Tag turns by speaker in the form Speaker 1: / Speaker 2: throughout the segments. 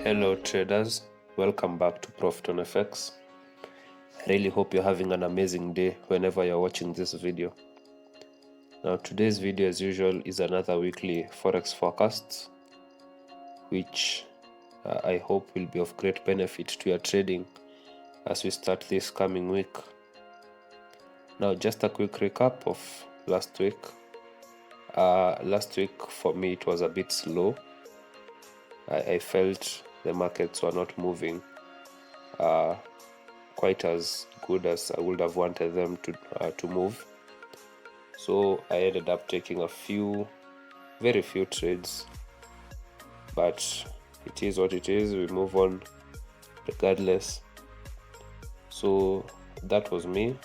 Speaker 1: Hello traders, welcome back to Profit on FX. I really hope you're having an amazing day whenever you're watching this video. Now today's video as usual is another weekly Forex forecast, which I hope will be of great benefit to your trading as we start this coming week. Now just a quick recap of last week. Last week for me it was a bit slow. I felt the markets were not moving quite as good as I would have wanted them to move. So I ended up taking very few trades, but it is what it is. We move on regardless. So that was me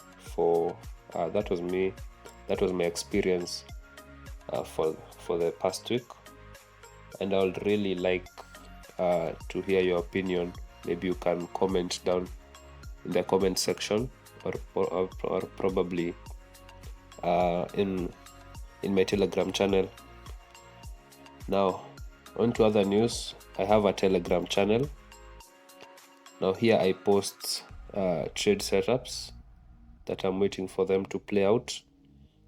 Speaker 1: that was my experience for the past week, and I would really like to hear your opinion. Maybe you can comment down in the comment section, or probably in my Telegram channel. Now on to other news. I have a Telegram channel. Now here I post trade setups that I'm waiting for them to play out,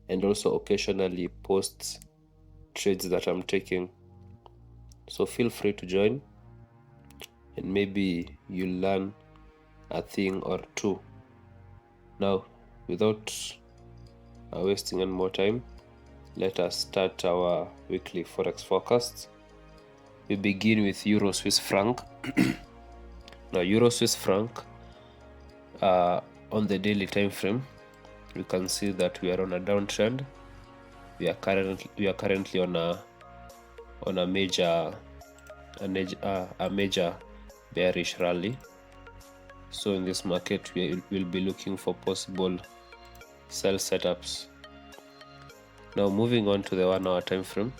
Speaker 1: and also occasionally post trades that I'm taking. So feel free to join, and maybe you'll learn a thing or two. Now, without wasting any more time, let us start our weekly Forex forecast. We begin with Euro Swiss franc. Now, Euro Swiss franc, on the daily time frame, you can see that we are on a downtrend. We are currently on a major bearish rally. So in this market we will be looking for possible sell setups. Now moving on to the 1 hour time frame,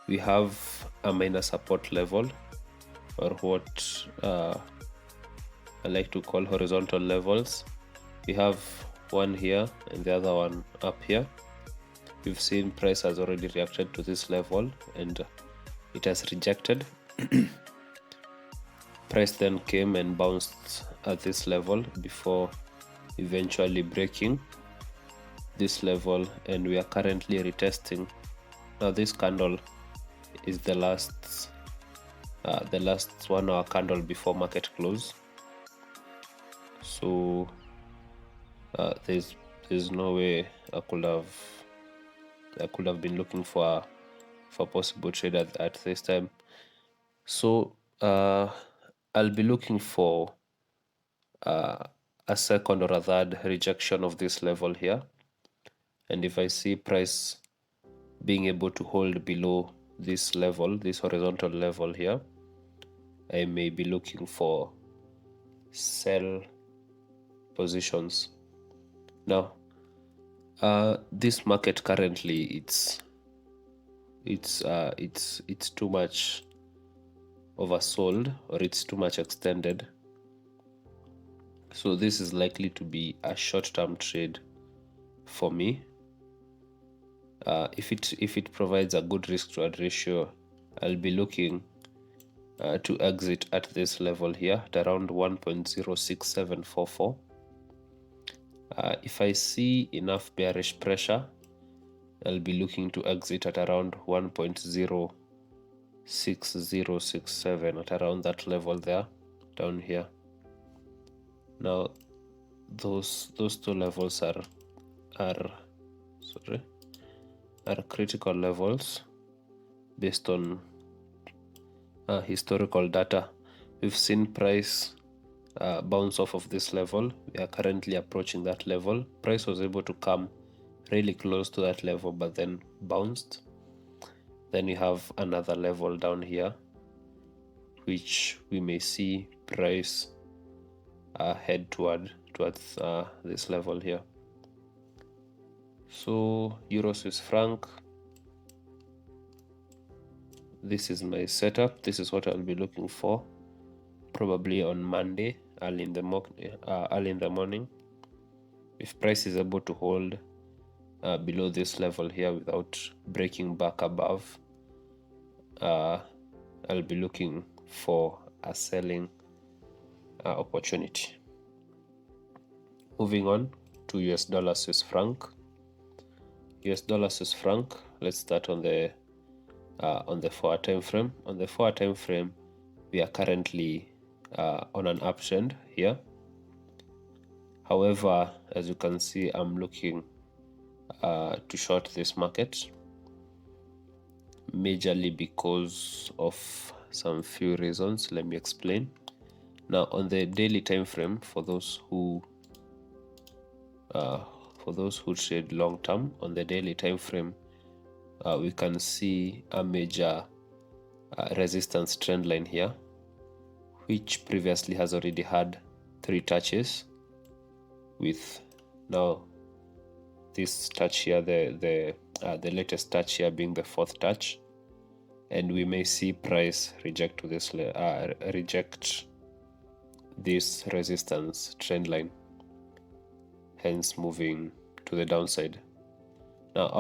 Speaker 1: we have a minor support level, or what I like to call horizontal levels. We have one here and the other one up here. We've seen price has already reacted to this level and it has rejected. Price then came and bounced at this level before eventually breaking this level, and we are currently retesting. Now this candle is the last 1 hour candle before market close. So there's no way I could have been looking for possible trade at this time. So I'll be looking for a second or a third rejection of this level here, and if I see price being able to hold below this level, this horizontal level here, I may be looking for sell positions. Now this market currently it's too much oversold, or it's too much extended. So this is likely to be a short-term trade for me. If it provides a good risk-reward ratio, I'll be looking to exit at this level here at around 1.06744. If I see enough bearish pressure, I'll be looking to exit at around 1.06067, at around that level there down here. Now those two levels are critical levels based on historical data. We've seen price bounce off of this level. We are currently approaching that level. Price was able to come really close to that level, but then bounced. Then we have another level down here, which we may see price head towards this level here. So Euro Swiss franc, this is my setup. This is what I'll be looking for probably on Monday early in the morning. If price is able to hold below this level here without breaking back above, I'll be looking for a selling opportunity. Moving on to US dollar Swiss franc. US dollar Swiss franc, let's start on the 4-hour time frame. On the 4-hour time frame, we are currently on an uptrend here. However, as you can see, I'm looking to short this market, majorly because of some few reasons. Let me explain. Now, on the daily time frame, for those who trade long term, on the daily time frame, we can see a major resistance trend line here, which previously has already had 3 touches, with now this touch here, the latest touch here being the 4th touch, and we may see price reject this resistance trend line, hence moving to the downside. Now,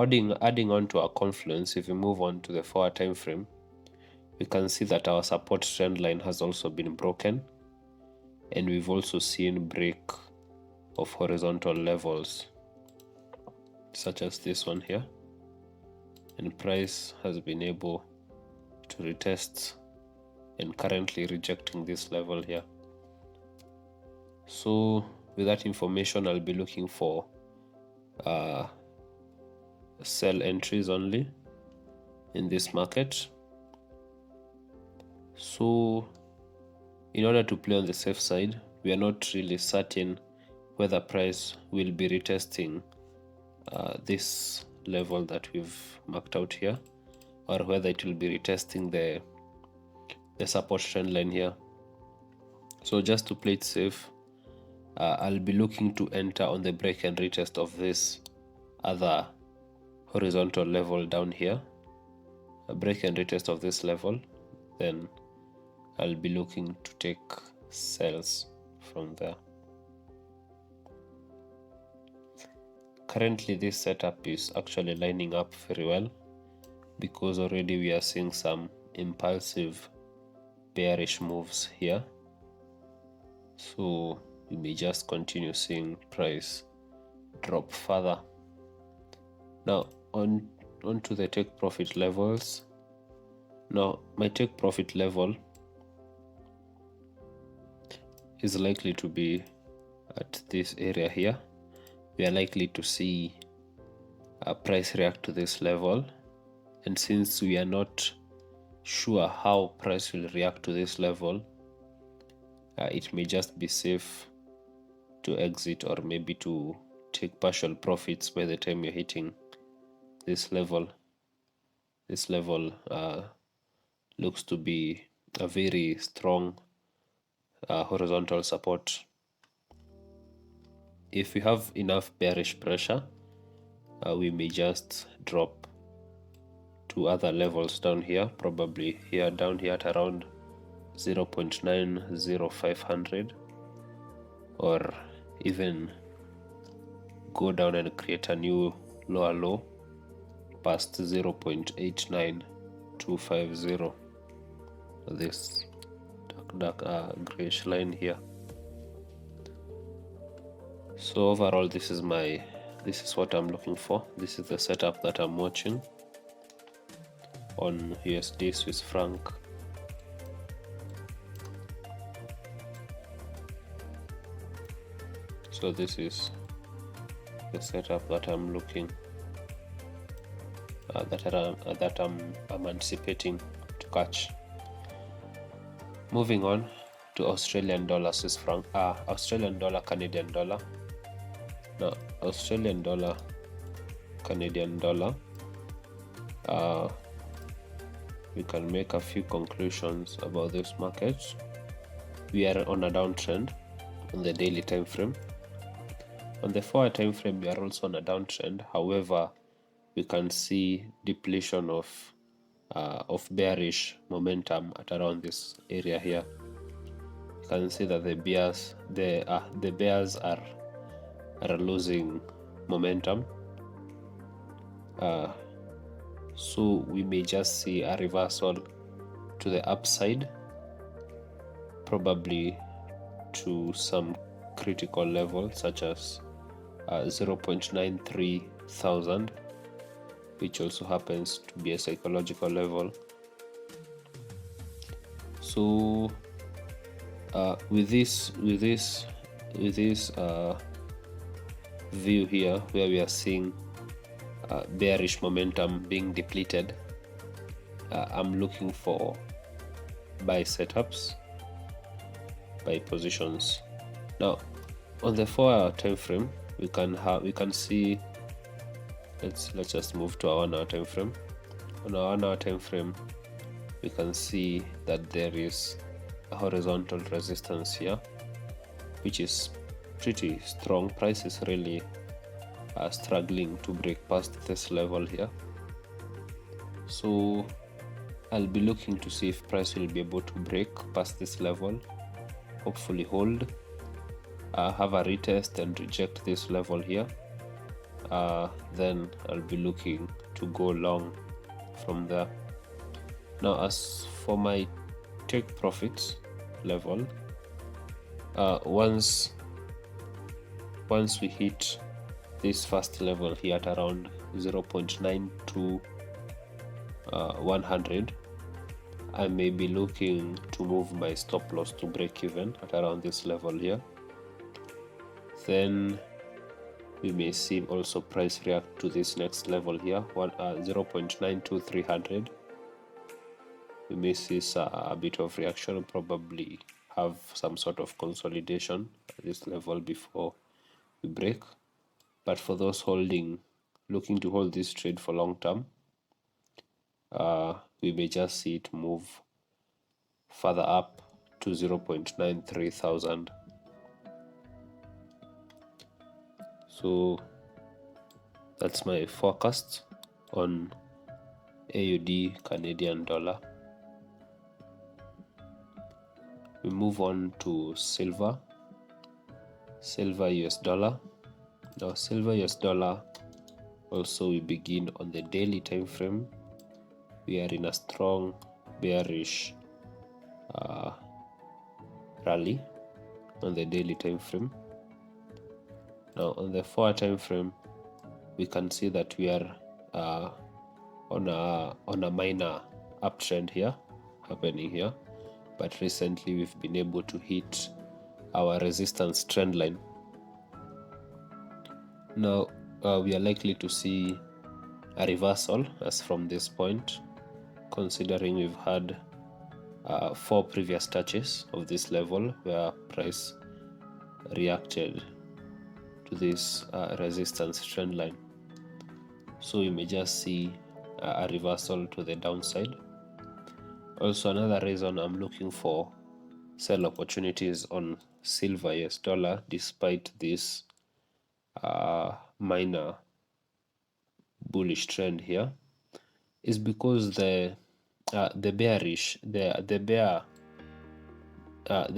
Speaker 1: adding on to our confluence, if we move on to the 4-hour time frame, we can see that our support trend line has also been broken, and we've also seen break of horizontal levels such as this one here, and price has been able to retest and currently rejecting this level here. So with that information, I'll be looking for sell entries only in this market. So in order to play on the safe side, we are not really certain whether price will be retesting this level that we've marked out here, or whether it will be retesting the support trend line here. So just to play it safe, I'll be looking to enter on the break and retest of this other horizontal level down here, a break and retest of this level, then I'll be looking to take sells from there. Currently, this setup is actually lining up very well, because already we are seeing some impulsive bearish moves here. So we may just continue seeing price drop further. Now on to the take profit levels. Now my take profit level is likely to be at this area here. We are likely to see a price react to this level, and since we are not sure how price will react to this level, it may just be safe to exit, or maybe to take partial profits by the time you're hitting this level. This level looks to be a very strong horizontal support. If we have enough bearish pressure, we may just drop to other levels down here, probably here down here at around 0.90500, or even go down and create a new lower low past 0.89250, this dark grayish line here. So overall, this is what I'm looking for. This is the setup that I'm watching on USD Swiss franc. So this is the setup that I'm looking that I'm anticipating to catch. Moving on to Australian dollar Swiss franc, Australian dollar Canadian dollar. Now Australian dollar Canadian dollar, we can make a few conclusions about this market. We are on a downtrend on the daily time frame. On the 4-hour time frame, we are also on a downtrend. However, we can see depletion of bearish momentum at around this area here. You can see that the bears are losing momentum. So we may just see a reversal to the upside, probably to some critical level such as 0.93 thousand, which also happens to be a psychological level. So with this view here, where we are seeing bearish momentum being depleted, I'm looking for buy setups, buy positions. Now on the 4-hour time frame, we can see, let's just move to our 1-hour time frame. On our 1-hour time frame, we can see that there is a horizontal resistance here, which is pretty strong. Price is really struggling to break past this level here. So I'll be looking to see if price will be able to break past this level, hopefully hold, have a retest and reject this level here. Then I'll be looking to go long from there. Now as for my take profits level, once we hit this first level here at around 0.92 100, I may be looking to move my stop loss to break even at around this level here. Then we may see also price react to this next level here, 0.92 300. We may see a bit of reaction, probably have some sort of consolidation at this level before we break. But for those looking to hold this trade for long term, we may just see it move further up to 0.93 thousand. So that's my forecast on AUD Canadian dollar. We move on to silver US dollar. Now silver US dollar, also we begin on the daily time frame. We are in a strong bearish rally on the daily time frame. Now on the 4-hour time frame, we can see that we are on a minor uptrend here happening here, but recently we've been able to hit our resistance trend line. Now we are likely to see a reversal as from this point, considering we've had 4 previous touches of this level where price reacted to this resistance trend line. So we may just see a reversal to the downside. Also, another reason I'm looking for sell opportunities on silver US dollar despite this minor bullish trend here is because the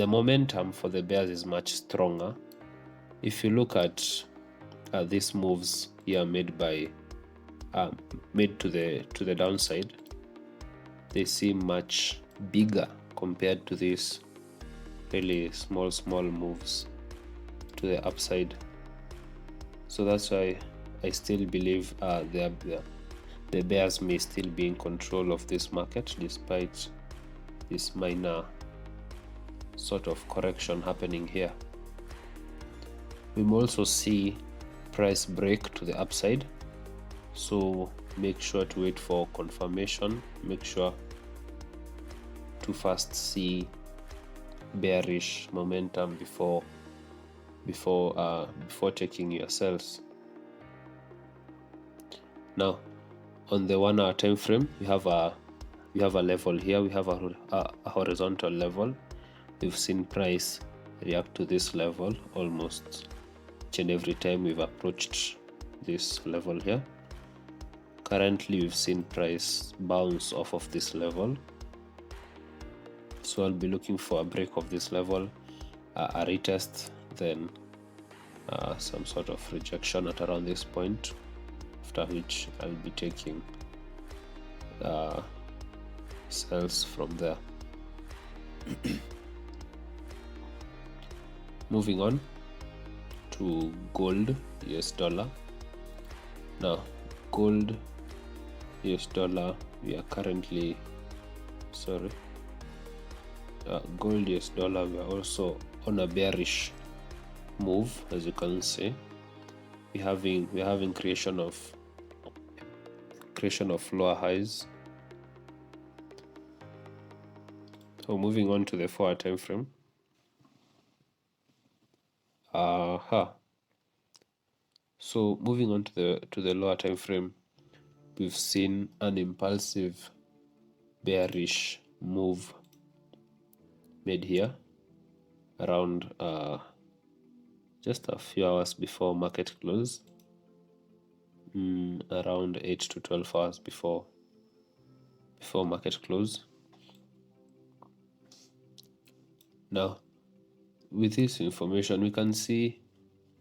Speaker 1: momentum for the bears is much stronger. If you look at these moves here made to the downside, they seem much bigger compared to these really small moves to the upside. So that's why I still believe the bears may still be in control of this market despite this minor sort of correction happening here. We may also see price break to the upside, so make sure to wait for confirmation. Make sure to first see bearish momentum before taking your sells. Now on the 1-hour time frame, we have a level here. We have a horizontal level. We've seen price react to this level almost each and every time we've approached this level here. Currently we've seen price bounce off of this level, so I'll be looking for a break of this level, a retest, then some sort of rejection at around this point, after which I'll be taking sells from there. Moving on to gold US dollar. Now gold US dollar, we are currently gold US dollar, we are also on a bearish move. As you can see, we're having creation of lower highs. So moving on to the 4-hour time frame. So moving on to the lower time frame, we've seen an impulsive bearish move made here around just a few hours before market close, around 8 to 12 hours before market close. Now with this information, we can see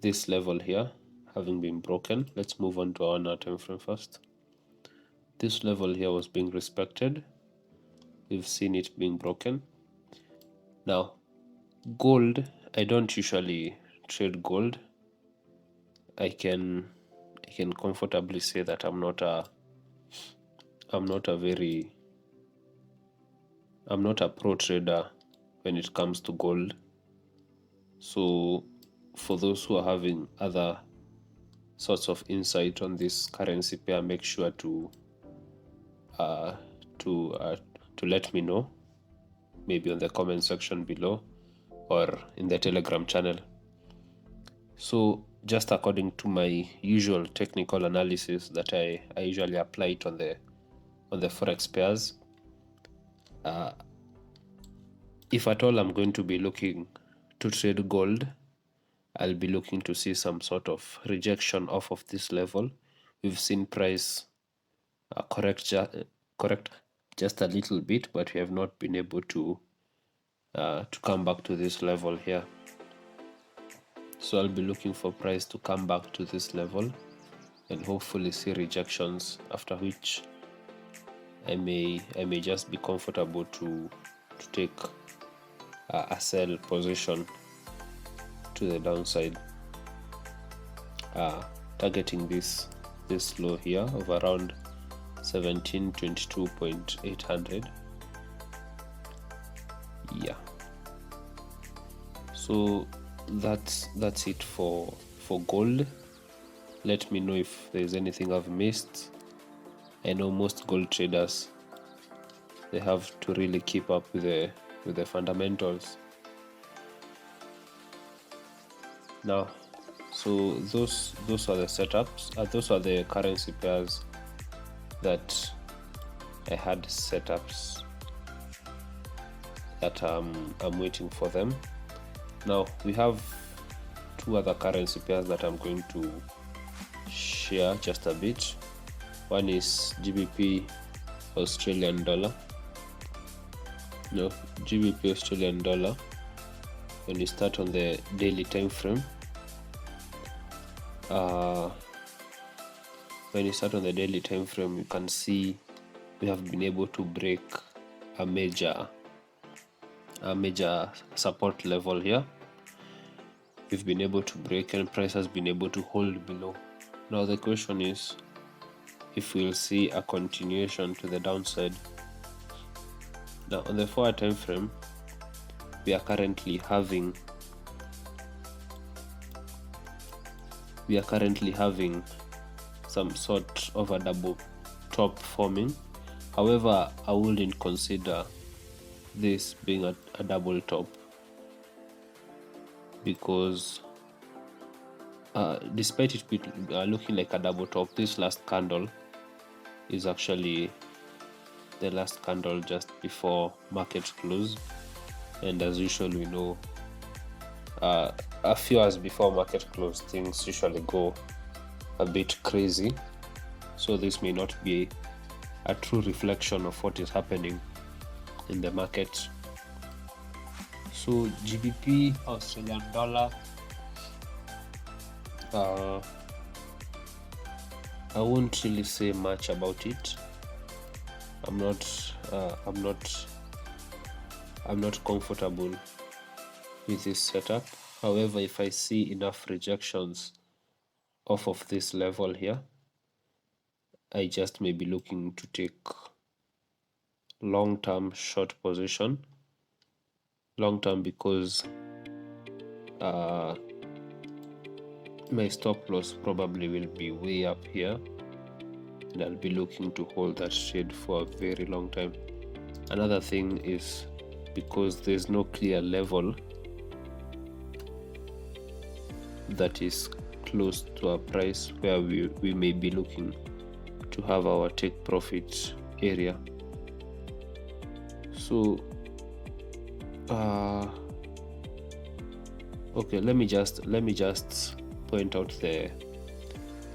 Speaker 1: this level here having been broken. Let's move on to our 1-hour time frame first. This level here was being respected. We've seen it being broken. Now gold, I don't usually trade gold. I can comfortably say that I'm not a pro trader when it comes to gold. So for those who are having other sorts of insight on this currency pair, make sure to let me know, maybe on the comment section below or in the Telegram channel. So just according to my usual technical analysis that I usually apply it on the Forex pairs, if at all I'm going to be looking to trade gold, I'll be looking to see some sort of rejection off of this level. We've seen price correct just a little bit, but we have not been able to come back to this level here. So I'll be looking for price to come back to this level and hopefully see rejections, after which I may just be comfortable to take a sell position to the downside, targeting this low here of around 1722.800. Yeah, so that's it for gold. Let me know if there's anything I've missed. I know most gold traders, they have to really keep up with the fundamentals. Now, so those are the setups. Those are the currency pairs that I had setups that I'm waiting for them. Now we have 2 other currency pairs that I'm going to share just a bit. One is GBP Australian dollar. GBP Australian dollar, when you start on the daily time frame, you can see we have been able to break a major support level here. We've been able to break, and price has been able to hold below. Now the question is if we'll see a continuation to the downside. Now on the 4-hour time frame, we are currently having some sort of a double top forming. However, I wouldn't consider this being a double top, because despite it looking like a double top, this last candle is actually the last candle just before market close, and as usual, we know a few hours before market close things usually go a bit crazy, so this may not be a true reflection of what is happening in the market. So GBP Australian dollar, I won't really say much about it. I'm not comfortable with this setup. However, if I see enough rejections off of this level here, I just may be looking to take long-term short position. Long-term because my stop loss probably will be way up here, and I'll be looking to hold that trade for a very long time. Another thing is because there's no clear level that is close to a price where we may be looking to have our take profit area. So okay, let me just point out the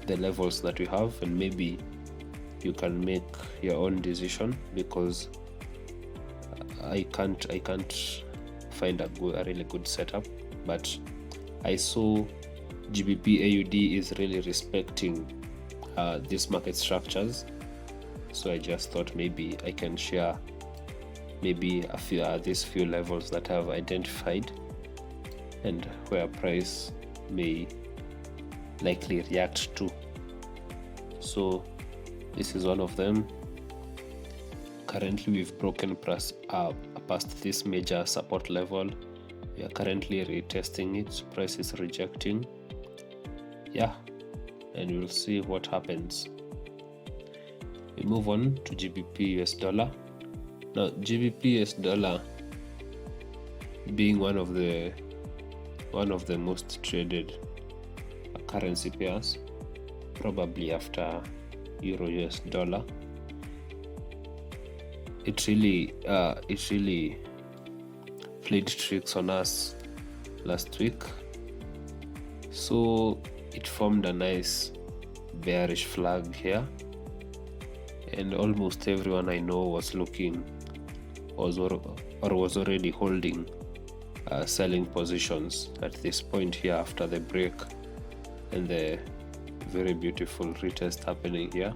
Speaker 1: levels that we have, and maybe you can make your own decision, because I can't find a really good setup. But I saw GBPAUD is really respecting these market structures, so I just thought maybe I can share maybe a few these few levels that I've identified and where price may likely react to. So this is one of them. Currently we've broken past this major support level. We are currently retesting it. Price is rejecting, and we'll see what happens. We move on to GBP US dollar. Now GBP US dollar being one of the most traded currency pairs, probably after Euro US dollar, it really played tricks on us last week. So it formed a nice bearish flag here, and almost everyone I know was already holding selling positions at this point here after the break and the very beautiful retest happening here.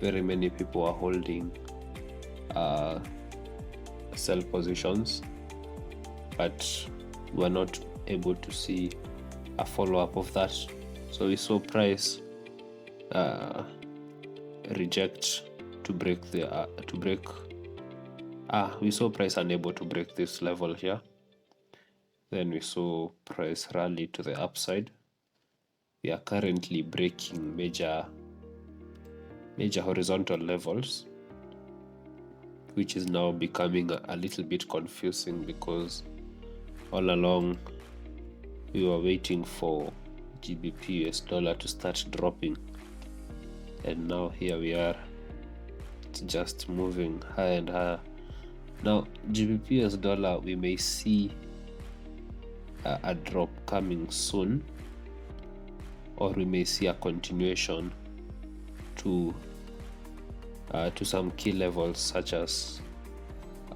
Speaker 1: Very many people are holding sell positions, but we're not able to see a follow-up of that. So we saw price reject to break the we saw price unable to break this level here. Then we saw price rally to the upside. We are currently breaking major horizontal levels, which is now becoming a little bit confusing, because all along we were waiting for GBP US dollar to start dropping, and now here we are, it's just moving higher and higher. Now GBP US dollar, we may see a drop coming soon, or we may see a continuation to some key levels such as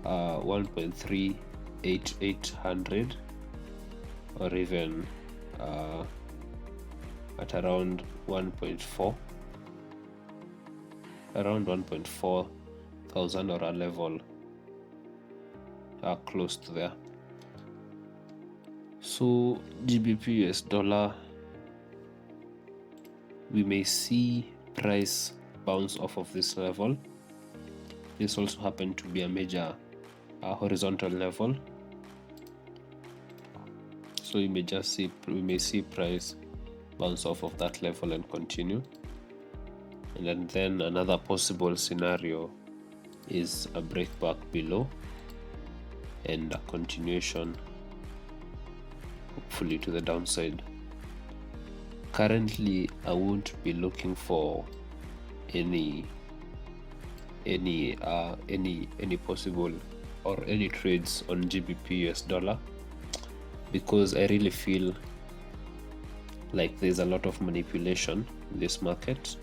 Speaker 1: 1.38800, or even at around 1.4 thousand, or a level close to there. So GBP US dollar, we may see price bounce off of this level. This also happened to be a major horizontal level, so we may see price bounce off of that level and continue. And then another possible scenario is a break back below and a continuation, hopefully to the downside. Currently I won't be looking for any possible or any trades on GBP US dollar, because I really feel like there's a lot of manipulation in this market,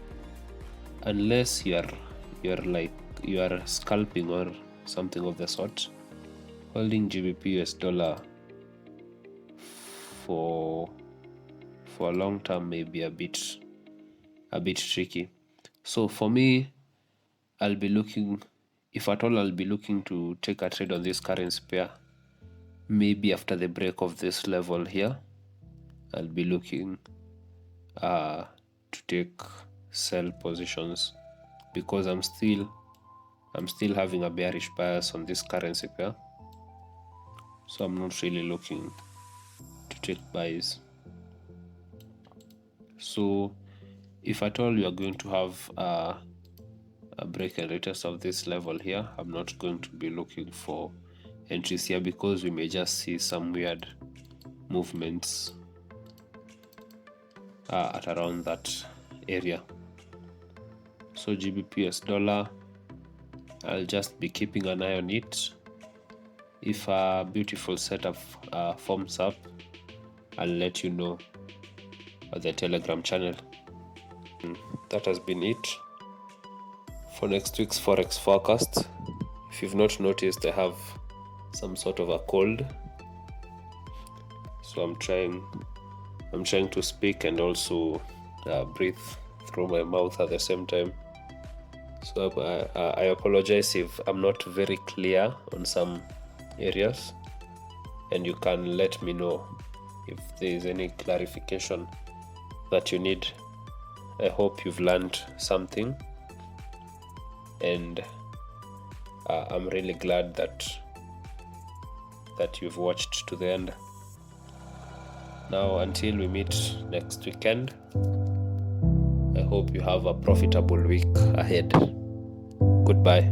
Speaker 1: unless you are scalping or something of the sort. Holding GBP US dollar for a long term may be a bit tricky. So for me, I'll be looking, if at all, I'll be looking to take a trade on this currency pair. Maybe after the break of this level here, I'll be looking to take sell positions, because I'm still having a bearish bias on this currency pair. So I'm not really looking to take buys. So if at all you are going to have a break and retest of this level here, I'm not going to be looking for entries here, because we may just see some weird movements at around that area. So GBP US dollar, I'll just be keeping an eye on it. If a beautiful setup forms up, I'll let you know on the Telegram channel. That has been it for next week's Forex forecast. If you've not noticed, I have some sort of a cold, so I'm trying to speak and also breathe through my mouth at the same time. So I apologize if I'm not very clear on some areas, and you can let me know if there is any clarification that you need. I hope you've learned something, and I'm really glad that you've watched to the end. Now, until we meet next weekend, I hope you have a profitable week ahead. Goodbye.